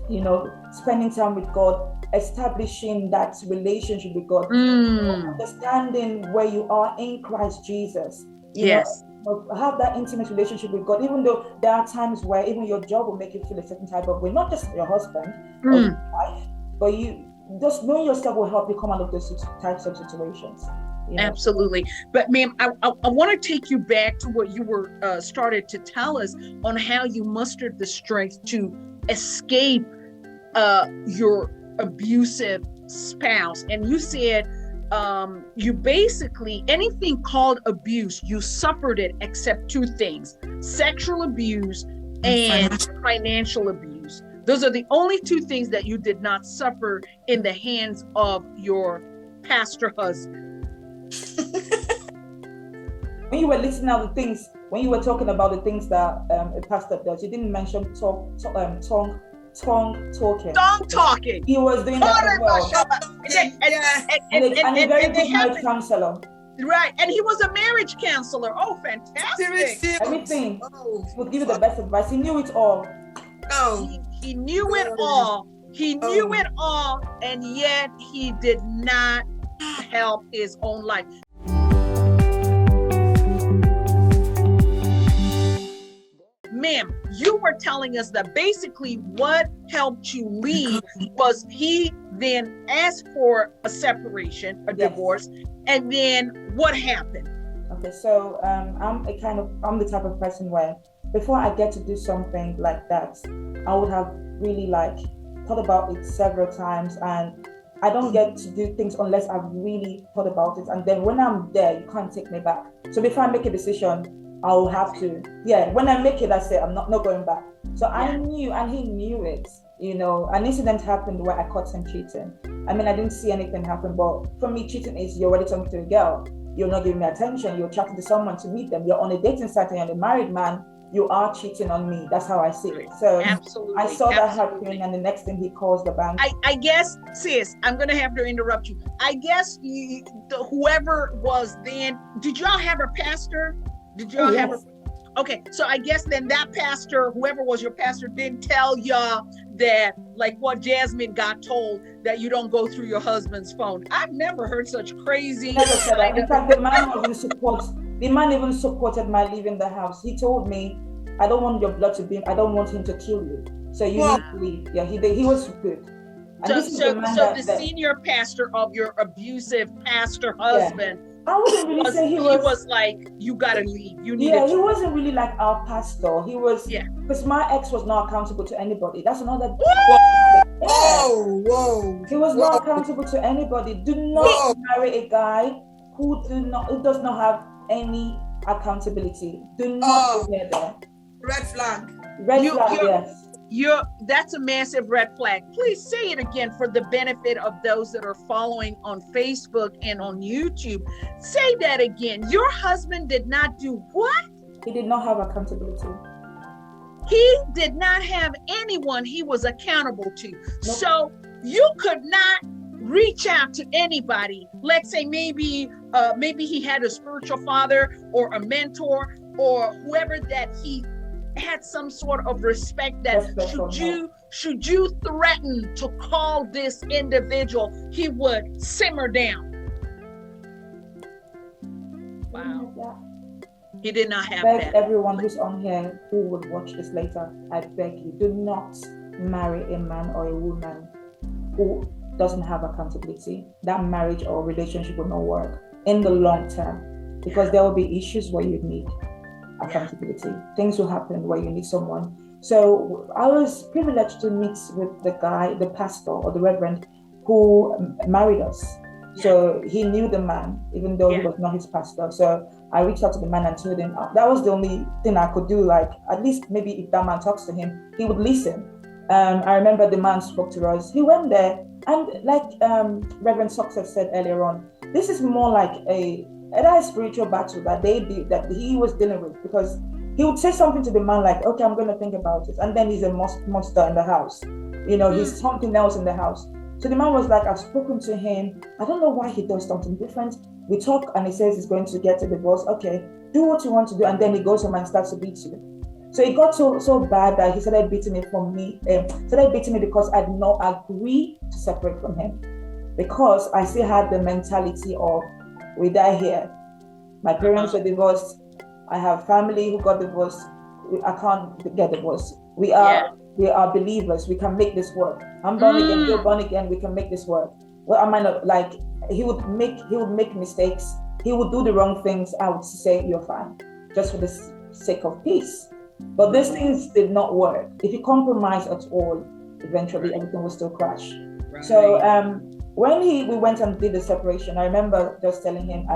you know, spending time with God, establishing that relationship with God, understanding where you are in Christ Jesus. You know, have that intimate relationship with God, even though there are times where even your job will make you feel a certain type of way, not just your husband or your wife, but you just knowing yourself will help you come out of those types of situations. You know? Absolutely. But ma'am, I want to take you back to what you were started to tell us on how you mustered the strength to escape your abusive spouse. And you said you basically, anything called abuse, you suffered it except two things: sexual abuse and financial abuse. Those are the only two things that you did not suffer in the hands of your pastor husband. When you were listing out the things, when you were talking about the things that a pastor does, you didn't mention tongue talking. Tongue talking. He was doing that as well. And a very good marriage counselor. Right, and he was a marriage counselor. Oh, fantastic! Everything. He would give you the best advice. He knew it all. He knew it all. He knew it all, and yet he did not help his own life. Ma'am, you were telling us that basically what helped you leave was he then asked for a separation, a divorce, and then what happened? Okay, so I'm the type of person where before I get to do something like that, I would have really thought about it several times, and I don't get to do things unless I've really thought about it. And then when I'm there, you can't take me back. So before I make a decision, I'll have to, when I make it, I say I'm not going back. So I knew, and he knew it, an incident happened where I caught him cheating. I mean, I didn't see anything happen, but for me, cheating is you're already talking to a girl, you're not giving me attention, you're chatting to someone to meet them, you're on a dating site and you're a married man, you are cheating on me. That's how I see it. So I saw that happening, and the next thing he calls the bank. I guess, sis, I'm going to have to interrupt you. I guess whoever was then, did y'all have a pastor? Did y'all have a... Okay, so I guess then that pastor, whoever was your pastor, didn't tell y'all that, like what Jasmine got told, that you don't go through your husband's phone. I've never heard such crazy... Never said that. In fact, the man even supported my leaving the house. He told me, I don't want your blood to be, I don't want him to kill you. So you need to leave. Yeah, he was good. And so the senior pastor of your abusive pastor husband... I wouldn't really say he was like, you gotta leave. You need he wasn't really like our pastor. He was, because my ex was not accountable to anybody. That's another. Whoa. He was not accountable to anybody. Do not marry a guy who does not have any accountability. Do not go there. Red flag. Yes. That's a massive red flag. Please say it again for the benefit of those that are following on Facebook and on YouTube. Say that again. Your husband did not do what? He did not have accountability. He did not have anyone he was accountable to. Nope. So you could not reach out to anybody. Let's say maybe he had a spiritual father or a mentor or whoever that he had some sort of respect that should you threaten to call this individual, he would simmer down. Wow. He did not have that. Everyone who's on here who would watch this later, I beg you, do not marry a man or a woman who doesn't have accountability. That marriage or relationship will not work in the long term, because there will be issues where you need accountability. Things will happen where you need someone. So I was privileged to meet with the guy, the pastor or the reverend who married us. So he knew the man, even though he was not his pastor. So I reached out to the man and told him that was the only thing I could do. Like, at least maybe if that man talks to him, he would listen. I remember the man spoke to us. He went there, and like Reverend Success said earlier on, this is more like a spiritual battle that he was dealing with, because he would say something to the man like, okay, I'm going to think about it, and then he's a monster in the house, he's something else in the house. So the man was like, I've spoken to him, I don't know why he does something different. We talk and he says he's going to get a divorce. Okay, do what you want to do. And then he goes home and starts to beat you. So it got so bad that he started beating me because I did not agree to separate from him, because I still had the mentality of, we die here. My parents were divorced. I have family who got divorced. I can't get divorced. We are believers. We can make this work. I'm born again. You're born again. We can make this work. Well, I might not like. He would make mistakes. He would do the wrong things. I would say you're fine, just for the sake of peace. But these things did not work. If you compromise at all, eventually everything will still crash. Right. So when we went and did the separation, I remember just telling him,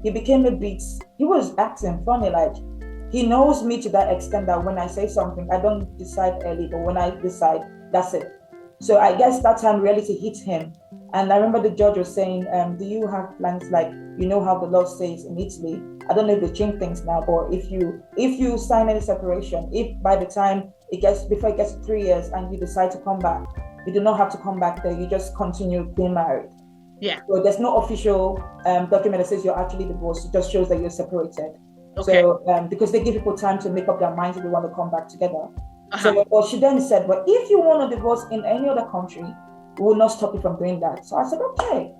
he became a bit, he was acting funny, like he knows me to that extent that when I say something, I don't decide early, but when I decide, That's it. So I guess that time reality hit him. And I remember the judge was saying, do you have plans, like, you know how the law says in Italy? I don't know if they change things now, but if you sign any separation, if by the time before it gets 3 years and you decide to come back, you do not have to come back there. You just continue being married. Yeah. So there's no official document that says you're actually divorced. It just shows that you're separated. Okay. So because they give people time to make up their minds if they want to come back together. So well, she then said, but if you want to divorce in any other country, we will not stop you from doing that. So I said, okay.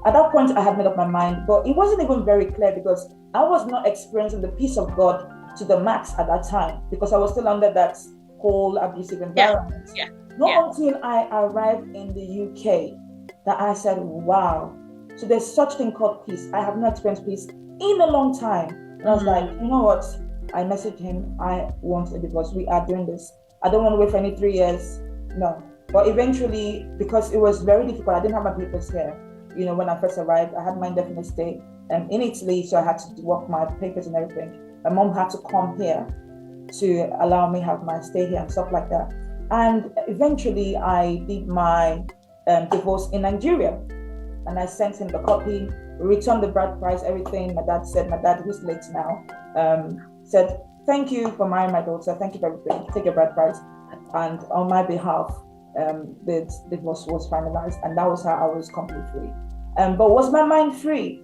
At that point, I had made up my mind, but it wasn't even very clear because I was not experiencing the peace of God to the max at that time because I was still under that whole abusive environment. Yeah. Not until I arrived in the UK that I said, wow, so there's such thing called peace. I have not experienced peace in a long time. And I was like, you know what? I messaged him, I want a divorce. We are doing this. I don't want to wait for any 3 years. No. But eventually, because it was very difficult, I didn't have my papers here. You know, when I first arrived, I had my indefinite stay in Italy, so I had to work my papers and everything. My mom had to come here to allow me have my stay here and stuff like that. And eventually, I did my divorce in Nigeria, and I sent him the copy, returned the bride price, everything. My dad, who's late now, said, thank you for marrying my daughter. Thank you for everything. Take your bride price. And on my behalf, the divorce was finalized, and that was how I was completely free. But was my mind free?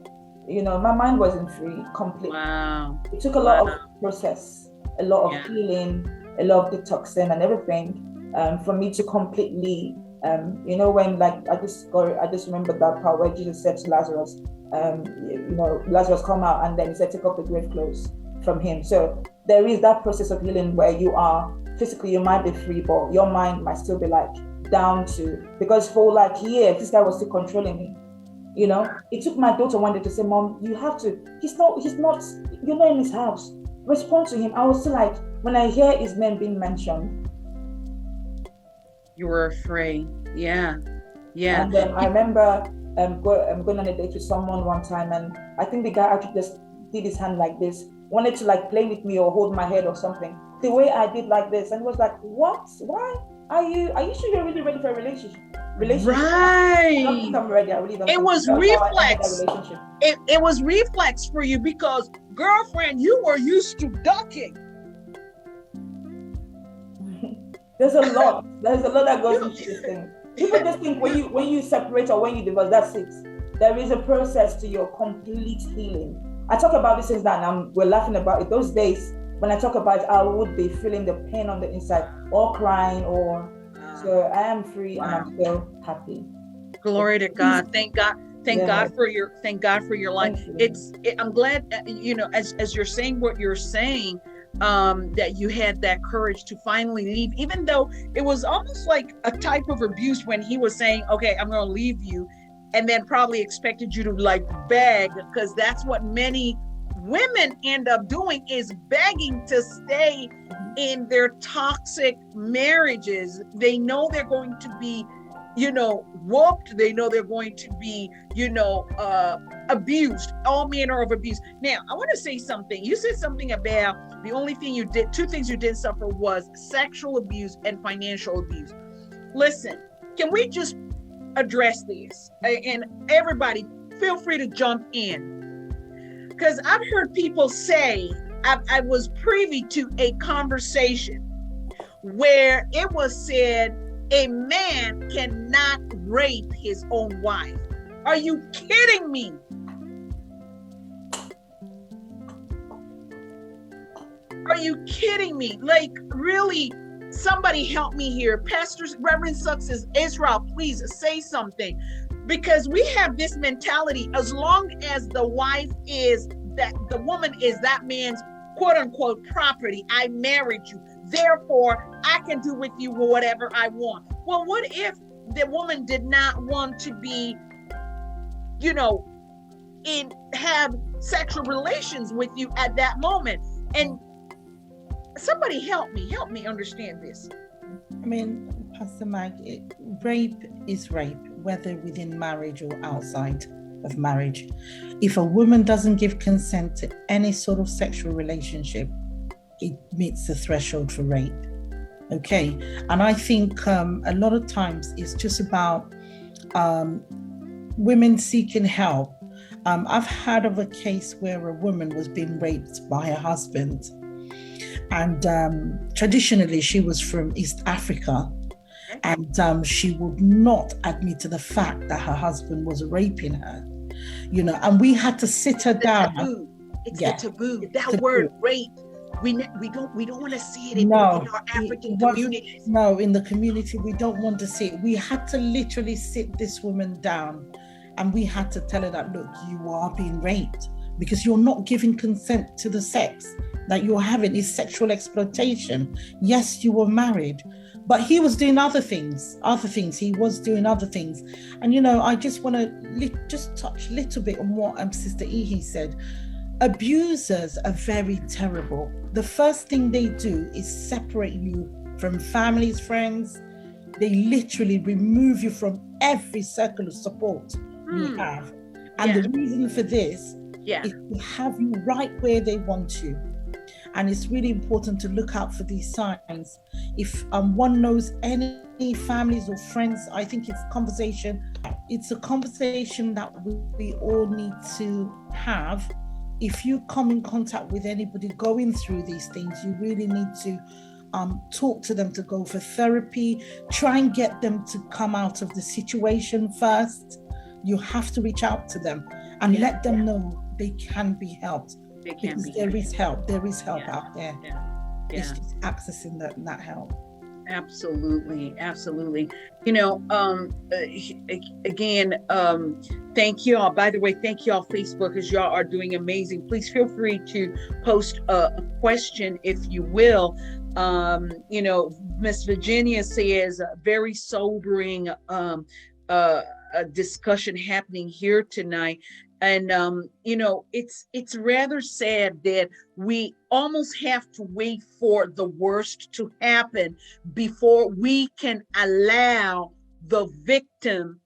You know, my mind wasn't free completely. Wow. It took a lot of process, a lot of healing, a lot of detoxing and everything for me to completely, you know, when like I just remember that part where Jesus said to Lazarus, you know, Lazarus come out, and then he said, take off the grave clothes from him. So there is that process of healing where you are physically, you might be free, but your mind might still be like down to, because for like years, this guy was still controlling me. You know, it took my daughter one day to say, Mom, you have to, he's not, you're not in his house. Respond to him. I was still like, when I hear his name being mentioned. You were afraid. Yeah. Yeah. And then I remember going on a date with someone one time, and I think the guy actually just did his hand like this, wanted to like play with me or hold my head or something. The way I did like this, and was like, what? Why? Are you sure you're really ready for a relationship? Right. I don't think I'm ready. I really don't. It was reflex. It was reflex for you because, girlfriend, you were used to ducking. There's a lot that goes into this thing. People just think when you separate or when you divorce, that's it. There is a process to your complete healing. I talk about this things that we're laughing about it. Those days when I talk about it, I would be feeling the pain on the inside, or crying, or so I am free and I'm still happy. Glory to God. Thank God. Thank God for your life. I'm glad, you know, as you're saying what you're saying, that you had that courage to finally leave, even though it was almost like a type of abuse when he was saying, okay, I'm going to leave you, and then probably expected you to like beg, because that's what many women end up doing, is begging to stay in their toxic marriages. They know they're going to be, you know, whooped. They know they're going to be, you know, abused, all manner of abuse. Now, I want to say something. You said something about the only thing you did, two things you did suffer was sexual abuse and financial abuse. Listen, can we just address this? And everybody, feel free to jump in. Because I've heard people say, I was privy to a conversation where it was said, a man cannot rape his own wife. Are you kidding me? Are you kidding me? Like, really, somebody help me here. Pastors, Reverend Success, Israel, please say something. Because we have this mentality, as long as the wife is that, the woman is that man's quote unquote property, I married you, therefore I can do with you whatever I want. Well, what if the woman did not want to be, you know, have sexual relations with you at that moment? And somebody help me understand this. I mean, Pastor Mag, rape is rape, whether within marriage or outside of marriage. If a woman doesn't give consent to any sort of sexual relationship, it meets the threshold for rape. Okay. And I think a lot of times it's just about women seeking help. I've heard of a case where a woman was being raped by her husband. And traditionally, she was from East Africa. And she would not admit to the fact that her husband was raping her. You know, and we had to sit her down. Taboo. It's the taboo. That word rape. We don't want to see it in our African communities. No, in the community, we don't want to see it. We had to literally sit this woman down, and we had to tell her that, look, you are being raped because you're not giving consent to the sex that you're having. Is sexual exploitation. Yes, you were married, but he was doing other things. He was doing other things. And, you know, I just want to just touch a little bit on what Sister Ihi said. Abusers are very terrible. The first thing they do is separate you from families, friends. They literally remove you from every circle of support you have. And the reason for this is to have you right where they want you. And it's really important to look out for these signs. If one knows any families or friends, I think it's a conversation that we all need to have. If you come in contact with anybody going through these things, you really need to talk to them, to go for therapy, try and get them to come out of the situation first. You have to reach out to them and let them know they can be helped. There is help out there. It's just accessing that help. Absolutely. You know, again, thank you all. By the way, thank you all, Facebookers. Y'all are doing amazing. Please feel free to post a question, if you will. You know, Miss Virginia says very sobering discussion happening here tonight. And, you know, it's rather sad that we almost have to wait for the worst to happen before we can allow the victim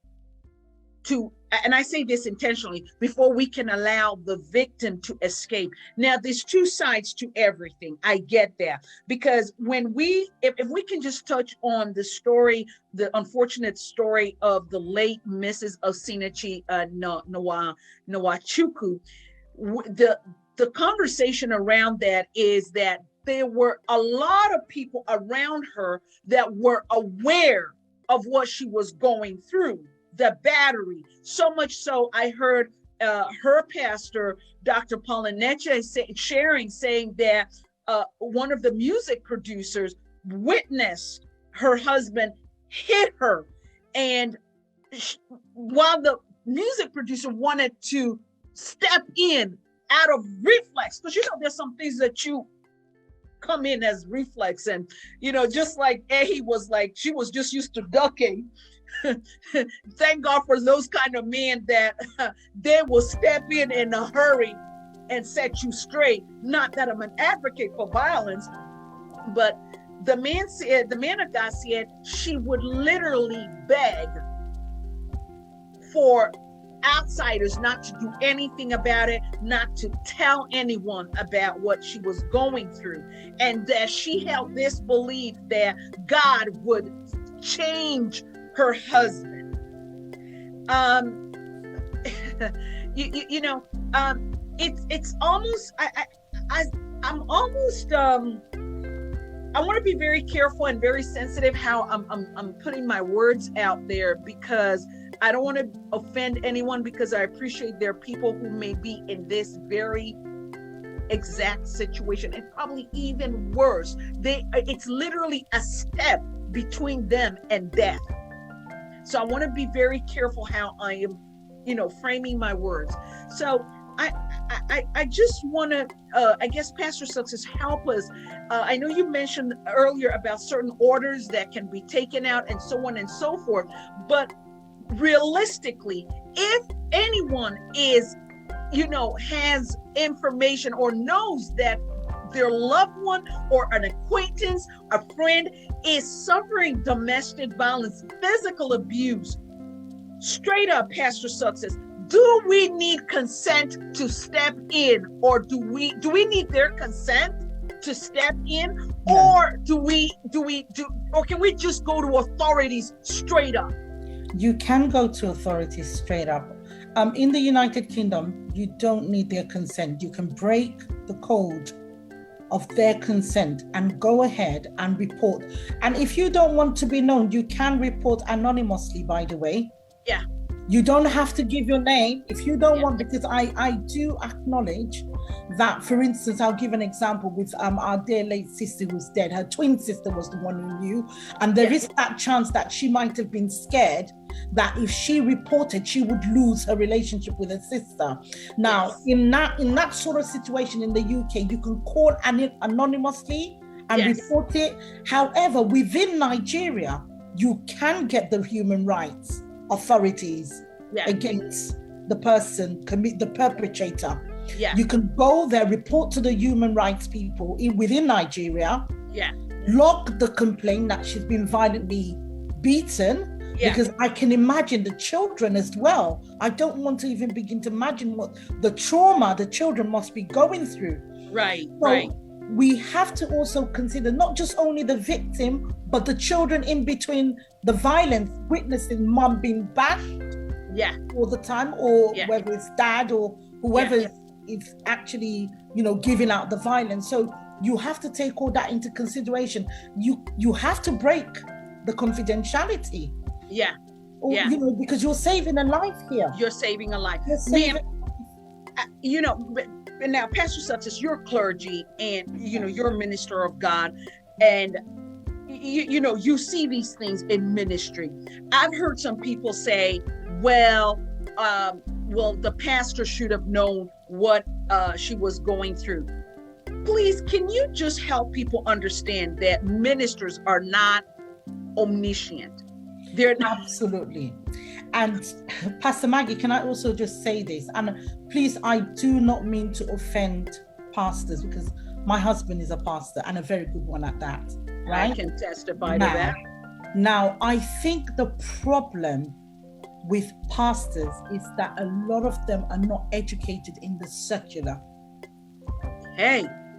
to, and I say this intentionally, before we can allow the victim to escape. Now, there's two sides to everything. I get that. Because when if we can just touch on the story, the unfortunate story of the late Mrs. Osinachi Nwachukwu, the conversation around that is that there were a lot of people around her that were aware of what she was going through. The battery, so much so I heard her pastor, Dr. Polinecha, saying that one of the music producers witnessed her husband hit her, and while the music producer wanted to step in out of reflex, because you know there's some things that you come in as reflex, and you know, just like Ehi was like, she was just used to ducking. Thank God for those kind of men that they will step in a hurry and set you straight. Not that I'm an advocate for violence, but the man of God said she would literally beg for outsiders not to do anything about it, not to tell anyone about what she was going through, and that she held this belief that God would change her husband. It's almost I want to be very careful and very sensitive how I'm putting my words out there, because I don't want to offend anyone, because I appreciate there are people who may be in this very exact situation, and probably even worse. It's literally a step between them and death. So I want to be very careful how I am, framing my words. So I just want to, I guess, Pastor Success, help us. I know you mentioned earlier about certain orders that can be taken out and so on and so forth. But realistically, if anyone is, has information or knows that their loved one or an acquaintance, a friend is suffering domestic violence, physical abuse, straight up, Pastor Success, do we need consent to step in, or do we need their consent to step in, or or can we just go to authorities straight up? You can go to authorities straight up. In the United Kingdom, you don't need their consent. You can break the code of their consent and go ahead and report. And if you don't want to be known, you can report anonymously, by the way. Yeah. You don't have to give your name if you don't want, because I do acknowledge that, for instance, I'll give an example with our dear late sister who's dead. Her twin sister was the one who knew. And there is that chance that she might have been scared that if she reported, she would lose her relationship with her sister. Now, in that sort of situation in the UK, you can call anonymously and report it. However, within Nigeria, you can get the human rights authorities against the person, the perpetrator. You can go there, report to the human rights people within Nigeria, log the complaint that she's been violently beaten, because I can imagine the children as well. I don't want to even begin to imagine what the trauma the children must be going through. So we have to also consider not just only the victim, but the children in between the violence, witnessing mom being bashed all the time, or whether it's dad or whoever is actually, giving out the violence. So you have to take all that into consideration. You have to break the confidentiality. Because you're saving a life here. You're saving a life. Now, Pastor Success, you're clergy, and you're a minister of God, and you see these things in ministry. I've heard some people say, well, the pastor should have known what she was going through. Please, can you just help people understand that ministers are not omniscient? They're not. Absolutely. And Pastor Maggie, can I also just say this? And please, I do not mean to offend pastors, because my husband is a pastor, and a very good one at that. Right? I can testify to that. Now, I think the problem with pastors is that a lot of them are not educated in the secular.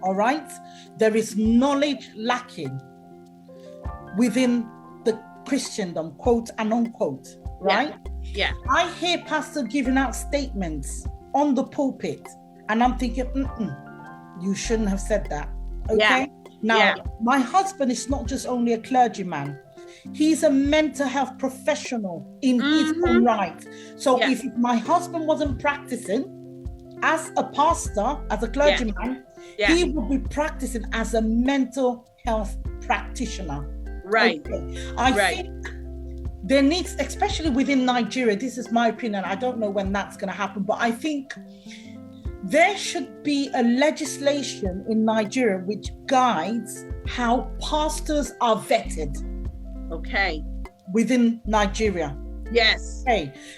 All right? There is knowledge lacking within the Christendom, quote and unquote, right? I hear pastors giving out statements on the pulpit, and I'm thinking, you shouldn't have said that. Okay? Now, my husband is not just only a clergyman. He's a mental health professional in his own right. So if my husband wasn't practicing as a pastor, as a clergyman, he would be practicing as a mental health practitioner. I think there needs, especially within Nigeria, this is my opinion, I don't know when that's going to happen, but I think there should be a legislation in Nigeria which guides how pastors are vetted. Within Nigeria.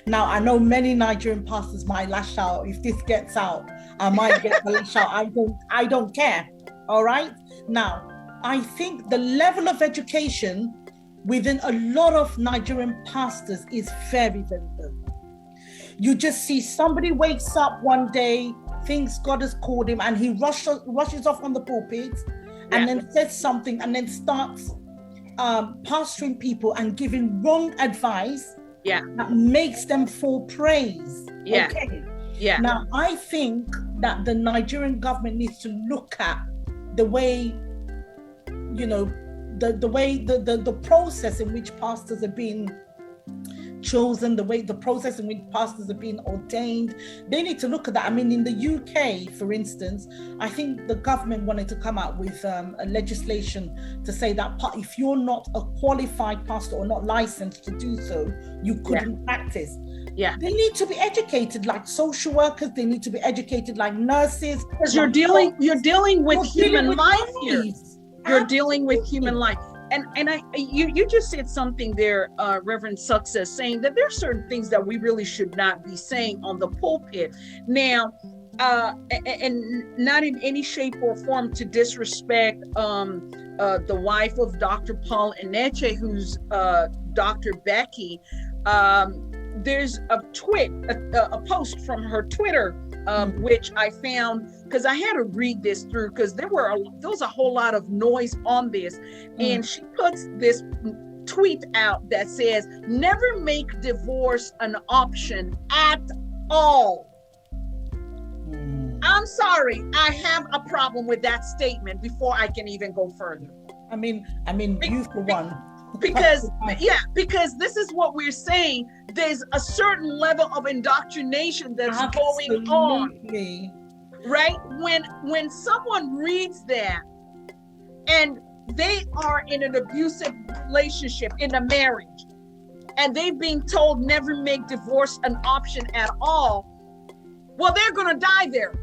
Now, I know many Nigerian pastors might lash out. If this gets out, I might get a lash out. I don't care. All right. Now, I think the level of education within a lot of Nigerian pastors is very, very good. You just see somebody wakes up one day, thinks God has called him, and he rushes off on the pulpit and then says something, and then starts pastoring people and giving wrong advice that makes them fall praise. Now, I think that the Nigerian government needs to look at the way, the process in which pastors are being chosen, the process in which pastors are being ordained. They need to look at that. I mean, in the UK, for instance, I think the government wanted to come out with a legislation to say that if you're not a qualified pastor or not licensed to do so, you couldn't practice. They need to be educated like social workers. They need to be educated like nurses. Because you're dealing with human life here. You're dealing with human life. And you just said something there, Reverend Success, saying that there are certain things that we really should not be saying on the pulpit. Now, and not in any shape or form to disrespect the wife of Dr. Paul Enrique, who's Dr. Becky. There's a post from her Twitter which I found, because I had to read this through, because there was a whole lot of noise on this. And she puts this tweet out that says, never make divorce an option at all. I'm sorry, I have a problem with that statement before I can even go further. I mean, you for one. Because this is what we're saying. There's a certain level of indoctrination that's going on, right? When someone reads that and they are in an abusive relationship, in a marriage, and they've been told never make divorce an option at all, well, they're going to die there.